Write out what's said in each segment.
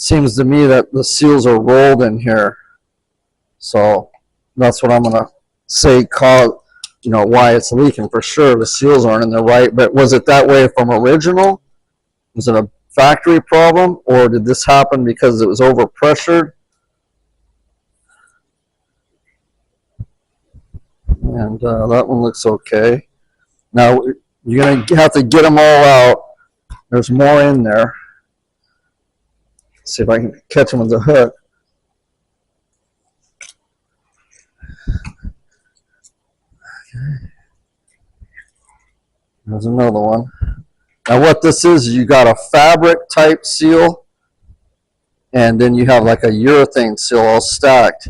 seems to me that the seals are rolled in here. So that's what I'm going to say cause, why it's leaking for sure. The seals aren't in there right. But was it that way from original? Was it a factory problem, or did this happen because it was overpressured? And that one looks okay. Now you're going to have to get them all out. There's more in there. Let's see if I can catch them with the hook. Okay. There's another one. Now what this is, you got a fabric type seal, and then you have like a urethane seal all stacked.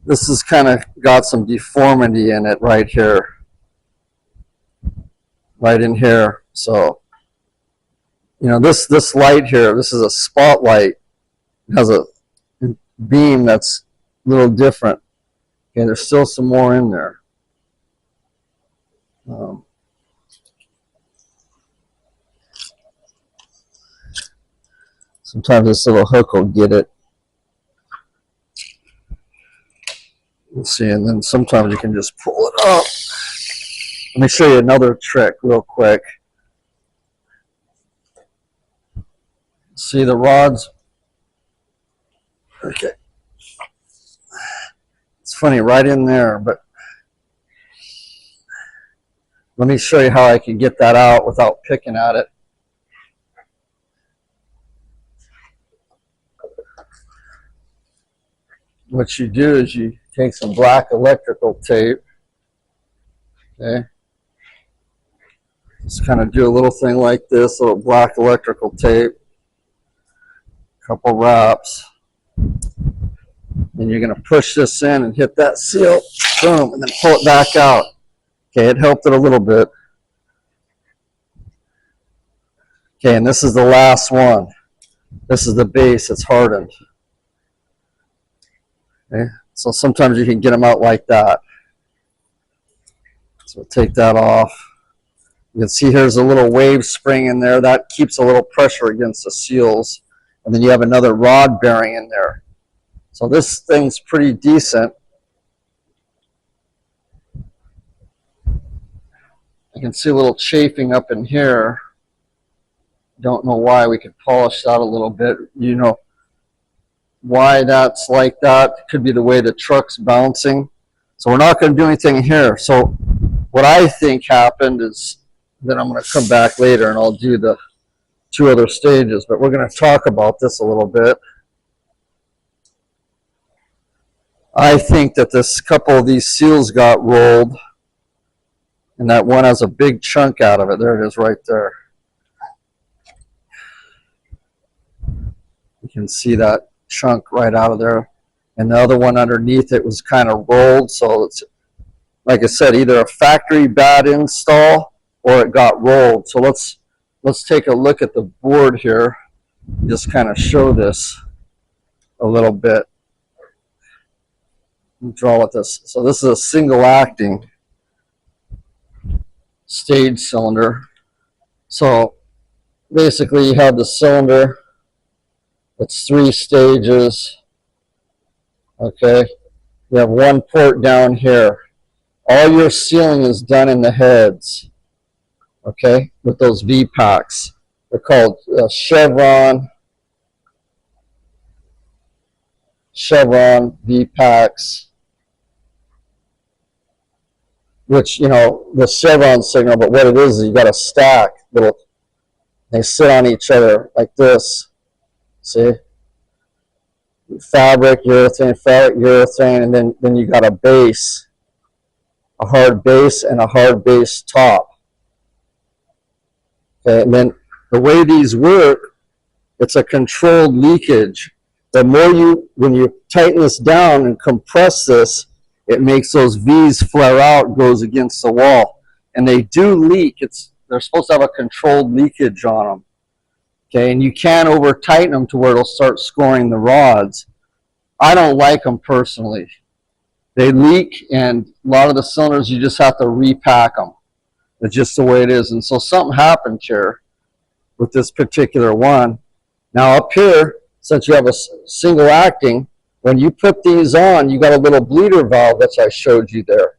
This has kind of got some deformity in it right here. Right in here. So, this light here, this is a spotlight. It has a beam that's a little different. Okay, there's still some more in there. Sometimes this little hook will get it. Let's see, and then sometimes you can just pull it up. Let me show you another trick real quick. See the rods? Okay. It's funny, right in there, but let me show you how I can get that out without picking at it. What you do is you take some black electrical tape. Okay. Just kind of do a little thing like this, a little black electrical tape. Couple wraps. And you're going to push this in and hit that seal. Boom. And then pull it back out. Okay, it helped it a little bit. Okay, and this is the last one. This is the base. It's hardened. Okay, so sometimes you can get them out like that. So take that off. You can see here's a little wave spring in there. That keeps a little pressure against the seals. And then you have another rod bearing in there. So this thing's pretty decent. I can see a little chafing up in here. Don't know why. We could polish that a little bit. Why that's like that. It could be the way the truck's bouncing. So we're not going to do anything here. So what I think happened is that I'm going to come back later and I'll do the 2 other stages. But we're going to talk about this a little bit. I think that this couple of these seals got rolled. And that one has a big chunk out of it. There it is right there. You can see that chunk right out of there. And the other one underneath it was kind of rolled. So it's, like I said, either a factory bad install or it got rolled. So let's take a look at the board here. Just kind of show this a little bit. Draw with this. So this is a single acting stage cylinder. So basically you have the cylinder. It's 3 stages. Okay. You have 1 port down here. All your sealing is done in the heads. Okay. With those V-packs. They're called Chevron V-packs. Which, the Chevron signal, but what it is you got a stack. They sit on each other like this. See? Fabric, urethane, and then you got a base. A hard base and a hard base top. Okay, and then the way these work, it's a controlled leakage. The more when you tighten this down and compress this, it makes those V's flare out, goes against the wall. And they do leak. They're supposed to have a controlled leakage on them. Okay, and you can't over tighten them to where it'll start scoring the rods. I don't like them personally. They leak, and a lot of the cylinders you just have to repack them. It's just the way it is. And so something happened here with this particular one. Now up here, since you have a single acting, when you put these on, you got a little bleeder valve that I showed you there.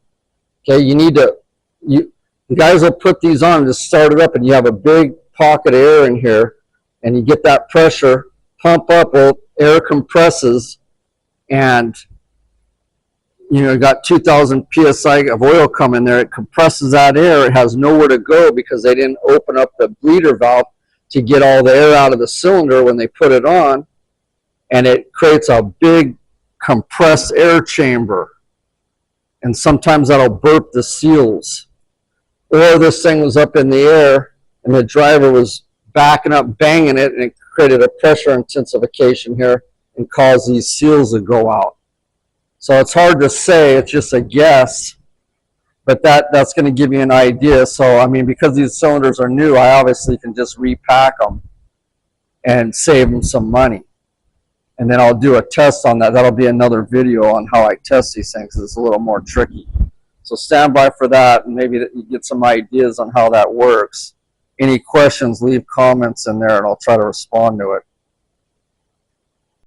Okay, you need to, you guys will put these on, just start it up, and you have a big pocket of air in here, and you get that pressure, pump up, well, air compresses, and you got 2,000 psi of oil coming there. It compresses that air. It has nowhere to go because they didn't open up the bleeder valve to get all the air out of the cylinder when they put it on, and it creates a big compressed air chamber, and sometimes that'll burp the seals. Or this thing was up in the air and the driver was backing up, banging it, and it created a pressure intensification here and caused these seals to go out. So it's hard to say, it's just a guess, but that's going to give you an idea. So, I mean, because these cylinders are new, I obviously can just repack them and save them some money. And then I'll do a test on that. That'll be another video on how I test these things. It's a little more tricky. So stand by for that, and maybe you get some ideas on how that works. Any questions, leave comments in there, and I'll try to respond to it.